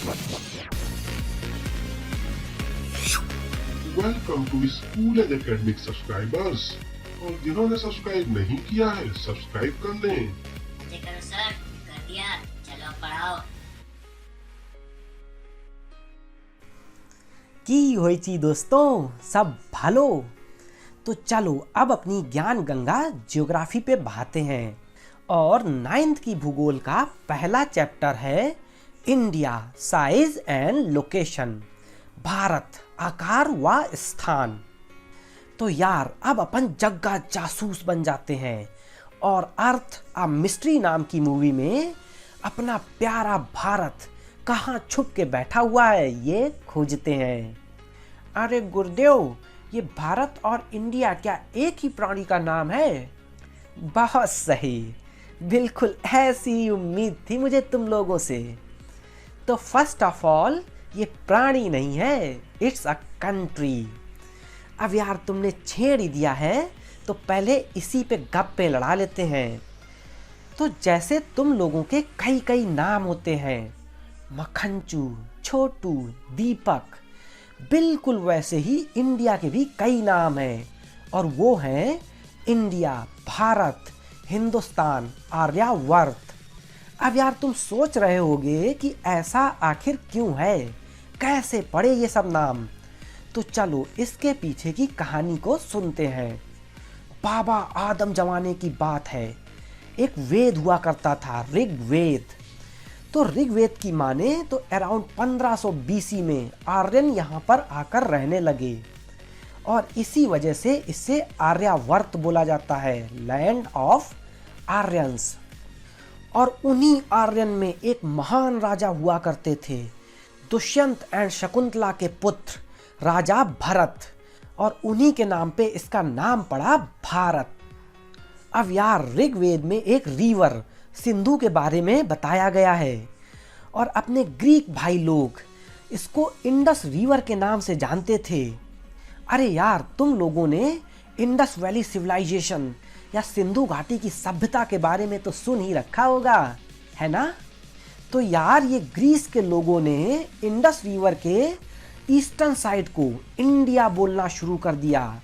Welcome to school and academic subscribers. और जिन्होंने subscribe नहीं किया है सब्सक्राइब कर लें। मुझे करो सर, कर दिया, चलो पढ़ाओ। की होईची दोस्तों, सब भालो। तो चलो अब अपनी ज्ञान गंगा ज्योग्राफी पे बहाते हैं और 9th की भूगोल का पहला चैप्टर है India size and location, Bharat आकार व स्थान। तो यार अब अपन जग्गा जासूस बन जाते हैं और अर्थ अ मिस्ट्री नाम की मूवी में अपना प्यारा भारत कहाँ छुप के बैठा हुआ है ये खोजते हैं। अरे गुरुदेव, ये भारत और इंडिया क्या एक ही प्राणी का नाम है? बहुत सही, बिल्कुल ऐसी उम्मीद थी मुझे तुम लोगों से। तो फर्स्ट ऑफ ऑल ये प्राणी नहीं है, इट्स अ कंट्री। अब यार तुमने छेड़ ही दिया है तो पहले इसी पे गप्पे लड़ा लेते हैं। तो जैसे तुम लोगों के कई कई नाम होते हैं, मखनचू, छोटू, दीपक, बिल्कुल वैसे ही इंडिया के भी कई नाम हैं और वो हैं इंडिया, भारत, हिंदुस्तान, आर्यावर्त। अब यार तुम सोच रहे होगे कि ऐसा आखिर क्यों है, कैसे पड़े ये सब नाम। तो चलो इसके पीछे की कहानी को सुनते हैं। बाबा आदम जमाने की बात है, एक वेद हुआ करता था, ऋग्वेद। तो ऋग्वेद की माने तो अराउंड 1500 BC में आर्यन यहाँ पर आकर रहने लगे और इसी वजह से इसे आर्यावर्त बोला जाता है, लैंड ऑफ आर्यंस। और उन्हीं आर्यन में एक महान राजा हुआ करते थे, दुष्यंत एंड शकुंतला के पुत्र राजा भरत, और उन्हीं के नाम पे इसका नाम पड़ा भारत। अब यार ऋग्वेद में एक रिवर सिंधु के बारे में बताया गया है और अपने ग्रीक भाई लोग इसको इंडस रिवर के नाम से जानते थे। अरे यार तुम लोगों ने इंडस वैली सिविलाइजेशन या सिंधु घाटी की सभ्यता के बारे में तो सुन ही रखा होगा, है ना? तो यार ये ग्रीस के लोगों ने इंडस रिवर के ईस्टर्न साइड को इंडिया बोलना शुरू कर दिया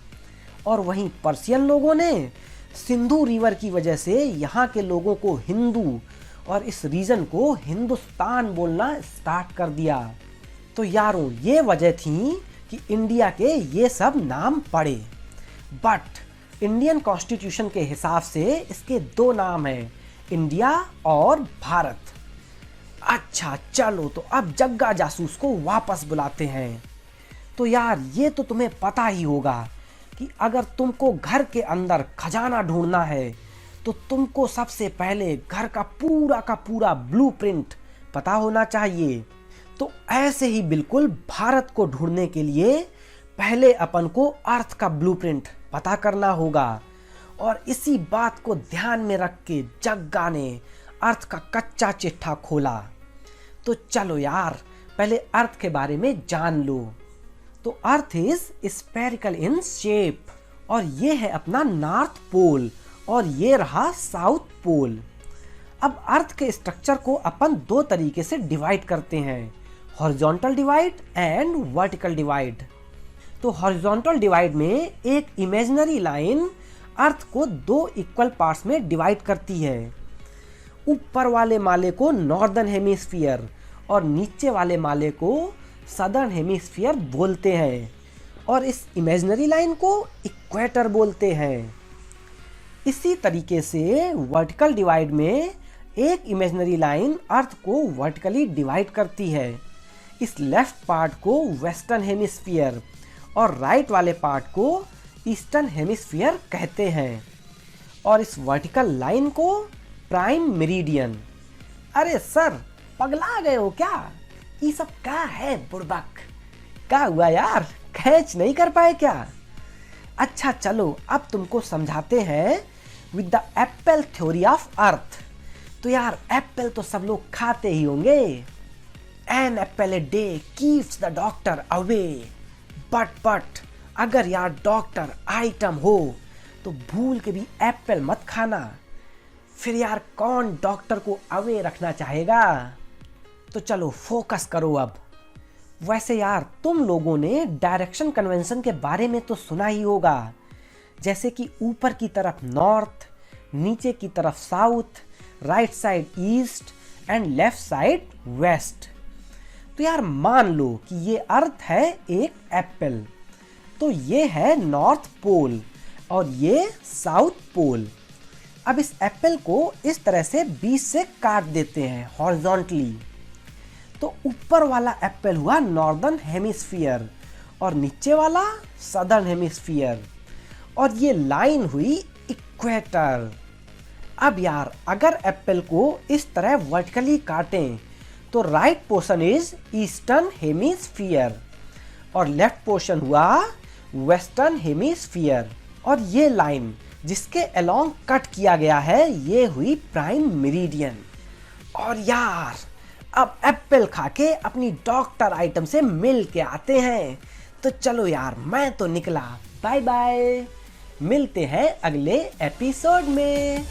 और वहीं पर्शियन लोगों ने सिंधु रिवर की वजह से यहाँ के लोगों को हिंदू और इस रीजन को हिंदुस्तान बोलना स्टार्ट कर दिया। तो यारों ये वजह थी कि इंडिया के ये सब नाम पड़े। बट इंडियन कॉन्स्टिट्यूशन के हिसाब से इसके दो नाम हैं, इंडिया और भारत। अच्छा चलो तो अब जग्गा जासूस को वापस बुलाते हैं। तो यार ये तो तुम्हें पता ही होगा कि अगर तुमको घर के अंदर खजाना ढूंढना है तो तुमको सबसे पहले घर का पूरा ब्लूप्रिंट पता होना चाहिए। तो ऐसे ही बिल्कुल भारत को ढूंढने के लिए पहले अपन को अर्थ का ब्लूप्रिंट पता करना होगा और इसी बात को ध्यान में रख के जग्गा ने अर्थ का कच्चा चिट्ठा खोला। तो चलो यार पहले अर्थ के बारे में जान लो। तो earth is spherical in shape और ये है अपना नॉर्थ पोल और ये रहा साउथ पोल। अब अर्थ के स्ट्रक्चर को अपन दो तरीके से डिवाइड करते हैं, horizontal divide and vertical divide. तो हॉरिजॉन्टल डिवाइड में एक इमेजिनरी लाइन अर्थ को दो इक्वल पार्ट्स में डिवाइड करती है। ऊपर वाले माले को नॉर्दर्न हेमिस्फीयर और नीचे वाले माले को सदर्न हेमिस्फीयर बोलते हैं और इस इमेजिनरी लाइन को इक्वेटर बोलते हैं। इसी तरीके से वर्टिकल डिवाइड में एक इमेजिनरी लाइन अर्थ को वर्टिकली डिवाइड करती है। इस लेफ्ट पार्ट को वेस्टर्न हेमिस्फीयर और राइट वाले पार्ट को ईस्टर्न हेमिस्फीयर कहते हैं और इस वर्टिकल लाइन को प्राइम मेरिडियन। अरे सर पगला गए हो क्या? ये सब क्या है बुड़बक? क्या हुआ यार, कैच नहीं कर पाए क्या? अच्छा चलो अब तुमको समझाते हैं with the apple theory of earth. तो यार एप्पल तो सब लोग खाते ही होंगे। An apple a day keeps the doctor away. But अगर यार डॉक्टर आइटम हो तो भूल के भी एप्पल मत खाना, फिर यार कौन डॉक्टर को अवे रखना चाहेगा। तो चलो फोकस करो अब। वैसे यार तुम लोगों ने डायरेक्शन कन्वेंशन के बारे में तो सुना ही होगा, जैसे कि ऊपर की तरफ नॉर्थ, नीचे की तरफ south, right side east and left side west. तो यार मान लो कि ये अर्थ है एक एप्पल, तो ये है नॉर्थ पोल और ये साउथ पोल। अब इस एप्पल को इस तरह से बीच से काट देते हैं हॉरिजॉन्टली, तो ऊपर वाला एप्पल हुआ नॉर्दर्न हेमिस्फीयर और नीचे वाला सदर्न हेमिस्फीयर, और ये लाइन हुई इक्वेटर। अब यार अगर एप्पल को इस तरह वर्टिकली काटें तो right portion is eastern hemisphere और लेफ्ट पोर्शन हुआ वेस्टर्न हेमिस्फीयर, और ये लाइन जिसके अलोंग कट किया गया है ये हुई प्राइम मेरिडियन। और यार अब एप्पल खा के अपनी डॉक्टर आइटम से मिल के आते हैं। तो चलो यार मैं तो निकला, बाय बाय, मिलते हैं अगले एपिसोड में।